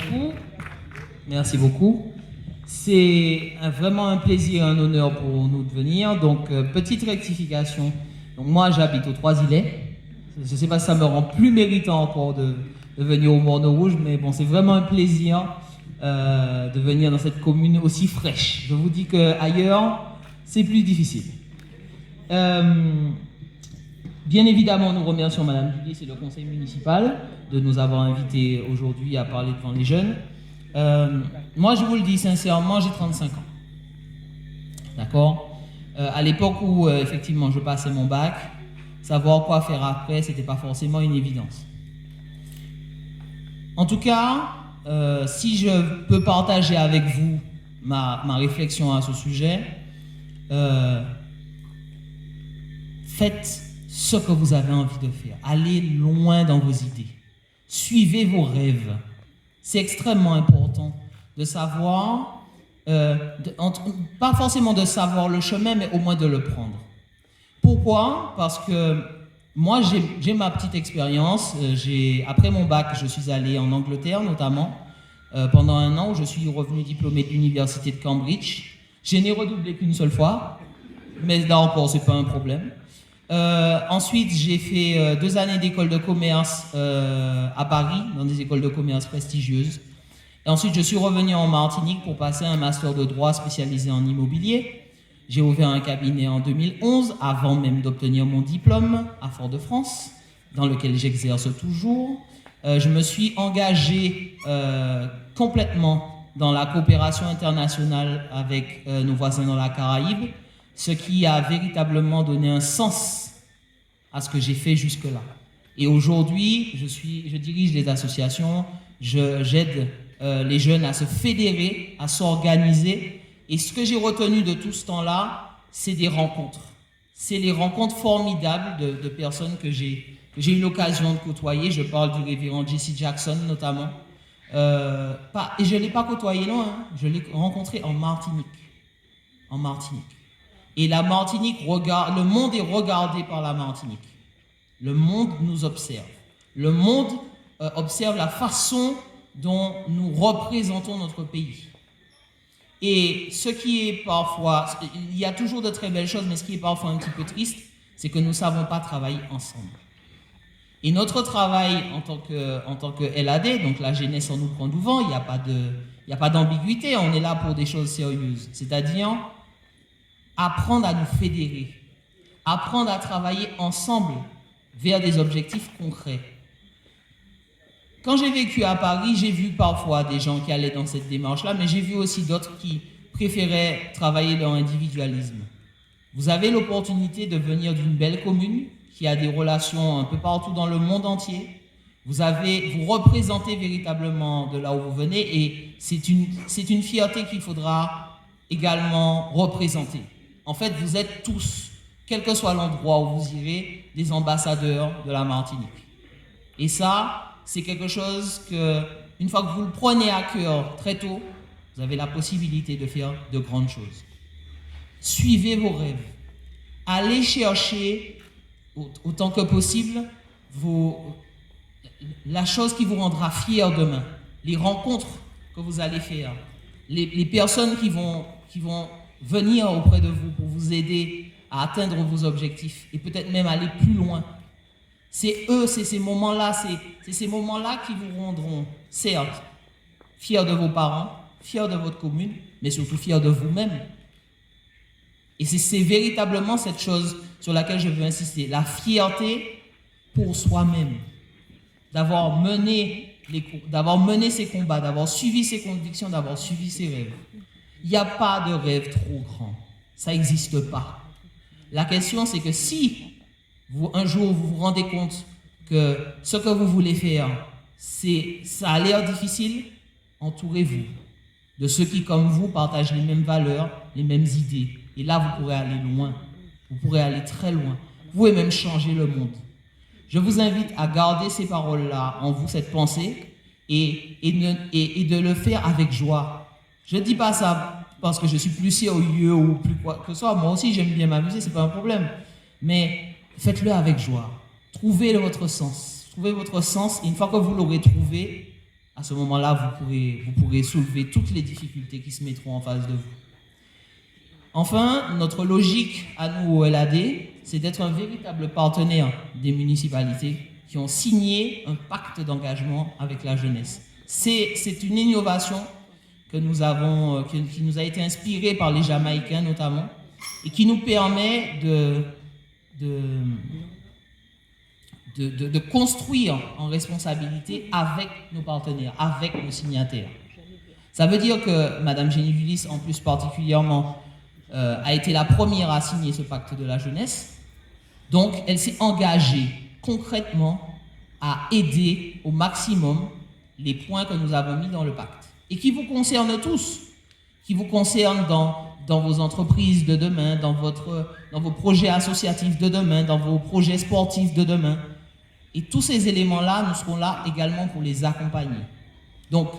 beaucoup. Merci beaucoup. C'est vraiment un plaisir et un honneur pour nous de venir. Donc, petite rectification. Donc, moi, j'habite aux Trois-Îlets. Je ne sais pas si ça me rend plus méritant encore de venir au Morne Rouge, mais bon, c'est vraiment un plaisir de venir dans cette commune aussi fraîche. Je vous dis qu'ailleurs, c'est plus difficile. Bien évidemment, nous remercions Madame Duguay et le conseil municipal de nous avoir invités aujourd'hui à parler devant les jeunes. Moi, je vous le dis sincèrement, j'ai 35 ans. D'accord ? À l'époque où, effectivement, je passais mon bac, savoir quoi faire après, c'était pas forcément une évidence. En tout cas, si je peux partager avec vous ma réflexion à ce sujet, faites ce que vous avez envie de faire. Allez loin dans vos idées. Suivez vos rêves. C'est extrêmement important de savoir, pas forcément de savoir le chemin, mais au moins de le prendre. Pourquoi ? Parce que moi, j'ai ma petite expérience. Après mon bac, je suis allé en Angleterre notamment, pendant 1 an où je suis revenu diplômé de l'université de Cambridge. Je n'ai redoublé qu'une seule fois, mais là encore, c'est pas un problème. Ensuite, j'ai fait 2 années d'école de commerce à Paris, dans des écoles de commerce prestigieuses. Et ensuite, je suis revenu en Martinique pour passer un master de droit spécialisé en immobilier. J'ai ouvert un cabinet en 2011, avant même d'obtenir mon diplôme à Fort-de-France, dans lequel j'exerce toujours. Je me suis engagé complètement dans la coopération internationale avec nos voisins dans la Caraïbe, ce qui a véritablement donné un sens à ce que j'ai fait jusque-là. Et aujourd'hui, je dirige des associations, j'aide les jeunes à se fédérer, à s'organiser. Et ce que j'ai retenu de tout ce temps-là, c'est des rencontres. C'est les rencontres formidables de personnes que j'ai eu l'occasion de côtoyer. Je parle du révérend Jesse Jackson notamment. Et je ne l'ai pas côtoyé loin, hein. Je l'ai rencontré en Martinique. En Martinique. Et la Martinique, le monde est regardé par la Martinique. Le monde nous observe. Le monde observe la façon dont nous représentons notre pays. Et ce qui est parfois, il y a toujours de très belles choses, mais ce qui est parfois un petit peu triste, c'est que nous ne savons pas travailler ensemble. Et notre travail en tant que LAD, donc la jeunesse en nous prend du vent, il n'y a pas d'ambiguïté, on est là pour des choses sérieuses. C'est-à-dire apprendre à nous fédérer, apprendre à travailler ensemble vers des objectifs concrets. Quand j'ai vécu à Paris, j'ai vu parfois des gens qui allaient dans cette démarche-là, mais j'ai vu aussi d'autres qui préféraient travailler dans l'individualisme. Vous avez l'opportunité de venir d'une belle commune qui a des relations un peu partout dans le monde entier. Vous représentez véritablement de là où vous venez et c'est une fierté qu'il faudra également représenter. En fait, vous êtes tous, quel que soit l'endroit où vous irez, des ambassadeurs de la Martinique. Et ça, c'est quelque chose que, une fois que vous le prenez à cœur très tôt, vous avez la possibilité de faire de grandes choses. Suivez vos rêves. Allez chercher, autant que possible, la chose qui vous rendra fier demain. Les rencontres que vous allez faire. Les personnes qui vont venir auprès de vous pour vous aider à atteindre vos objectifs et peut-être même aller plus loin. C'est ces moments-là qui vous rendront, certes, fiers de vos parents, fiers de votre commune, mais surtout fiers de vous-même. Et c'est véritablement cette chose sur laquelle je veux insister, la fierté pour soi-même, d'avoir mené ses combats, d'avoir suivi ses convictions, d'avoir suivi ses rêves. Il n'y a pas de rêve trop grand, ça n'existe pas. La question, c'est que si un jour vous vous rendez compte que ce que vous voulez faire, ça a l'air difficile, entourez-vous de ceux qui, comme vous, partagent les mêmes valeurs, les mêmes idées. Et là, vous pourrez aller loin. Vous pourrez aller très loin. Vous pouvez même changer le monde. Je vous invite à garder ces paroles-là en vous, cette pensée, et de le faire avec joie. Je ne dis pas ça parce que je suis plus sérieux ou plus quoi que ce soit. Moi aussi, j'aime bien m'amuser, c'est pas un problème. Mais faites-le avec joie. Trouvez votre sens. Trouvez votre sens. Et une fois que vous l'aurez trouvé, à ce moment-là, vous pourrez soulever toutes les difficultés qui se mettront en face de vous. Enfin, notre logique à nous au LAD, c'est d'être un véritable partenaire des municipalités qui ont signé un pacte d'engagement avec la jeunesse. C'est une innovation que nous avons, qui nous a été inspirée par les Jamaïcains notamment, et qui nous permet de construire en responsabilité avec nos partenaires, avec nos signataires. Ça veut dire que Mme Génie-Ulysse, en plus particulièrement, a été la première à signer ce pacte de la jeunesse. Donc, elle s'est engagée concrètement à aider au maximum les points que nous avons mis dans le pacte et qui vous concernent tous, qui vous concernent dans vos entreprises de demain, dans vos projets associatifs de demain, dans vos projets sportifs de demain. Et tous ces éléments-là, nous serons là également pour les accompagner. Donc,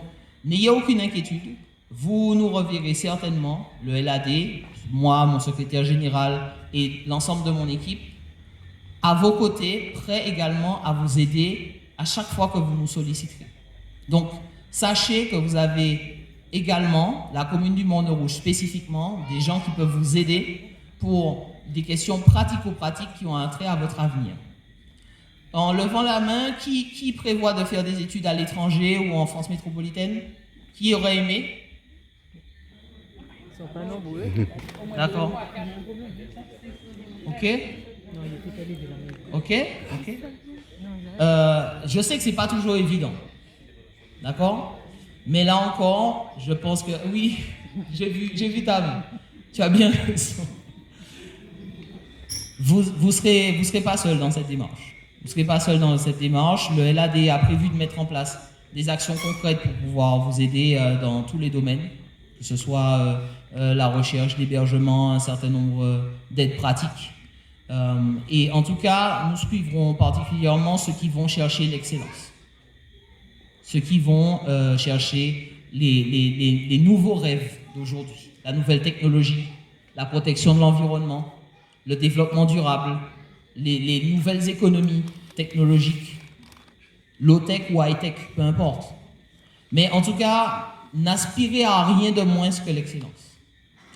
n'ayez aucune inquiétude. Vous nous reverrez certainement, le LAD, moi, mon secrétaire général et l'ensemble de mon équipe, à vos côtés, prêts également à vous aider à chaque fois que vous nous solliciterez. Donc, sachez que vous avez également, la commune du Morne-Rouge spécifiquement, des gens qui peuvent vous aider pour des questions pratico-pratiques qui ont un trait à votre avenir. En levant la main, qui prévoit de faire des études à l'étranger ou en France métropolitaine? Qui aurait aimé? Ils sont pas nombreux. D'accord. Ok. Ok. Je sais que c'est pas toujours évident. D'accord? Mais là encore, je pense que oui, j'ai vu ta main. Tu as bien raison. Vous serez pas seul dans cette démarche. Vous ne serez pas seul dans cette démarche. Le LAD a prévu de mettre en place des actions concrètes pour pouvoir vous aider dans tous les domaines, que ce soit la recherche d'hébergement, un certain nombre d'aides pratiques. Et en tout cas, nous suivrons particulièrement ceux qui vont chercher l'excellence, ceux qui vont chercher les nouveaux rêves d'aujourd'hui, la nouvelle technologie, la protection de l'environnement, le développement durable, les nouvelles économies technologiques, low-tech ou high-tech, peu importe. Mais en tout cas, n'aspirez à rien de moins que l'excellence.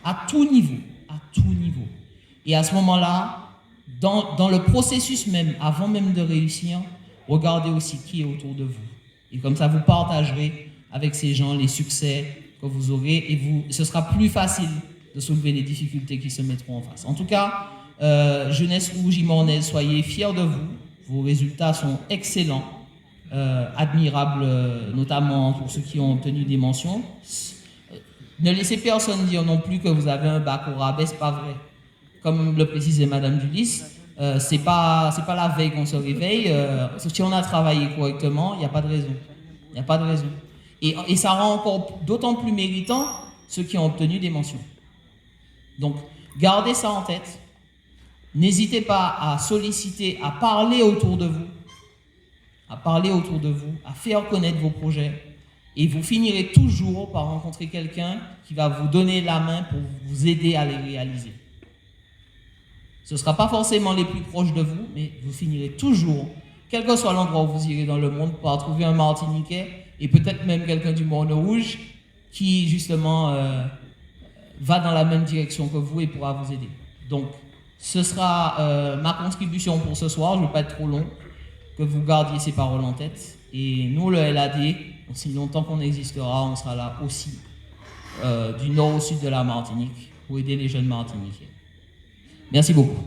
À tout niveau, à tout niveau. Et à ce moment-là, dans le processus même, avant même de réussir, regardez aussi qui est autour de vous. Et comme ça, vous partagerez avec ces gens les succès que vous aurez et ce sera plus facile de soulever les difficultés qui se mettront en face. En tout cas, Jeunesse Rouge Imornaise, soyez fiers de vous. Vos résultats sont excellents, admirables, notamment pour ceux qui ont obtenu des mentions. Ne laissez personne dire non plus que vous avez un bac au rabais, c'est pas vrai. Comme le précisait Madame Dulis, c'est pas la veille qu'on se réveille. Si on a travaillé correctement, il n'y a pas de raison. Il n'y a pas de raison. Et ça rend encore d'autant plus méritant ceux qui ont obtenu des mentions. Donc, gardez ça en tête. N'hésitez pas à solliciter, à parler autour de vous, à faire connaître vos projets. Et vous finirez toujours par rencontrer quelqu'un qui va vous donner la main pour vous aider à les réaliser. Ce ne sera pas forcément les plus proches de vous, mais vous finirez toujours, quel que soit l'endroit où vous irez dans le monde, par trouver un Martiniquais et peut-être même quelqu'un du Morne-Rouge qui, justement, va dans la même direction que vous et pourra vous aider. Donc, ce sera ma contribution pour ce soir. Je ne veux pas être trop long, que vous gardiez ces paroles en tête. Et nous, le LAD, aussi longtemps qu'on existera, on sera là aussi, du nord au sud de la Martinique, pour aider les jeunes Martiniquais. Merci beaucoup.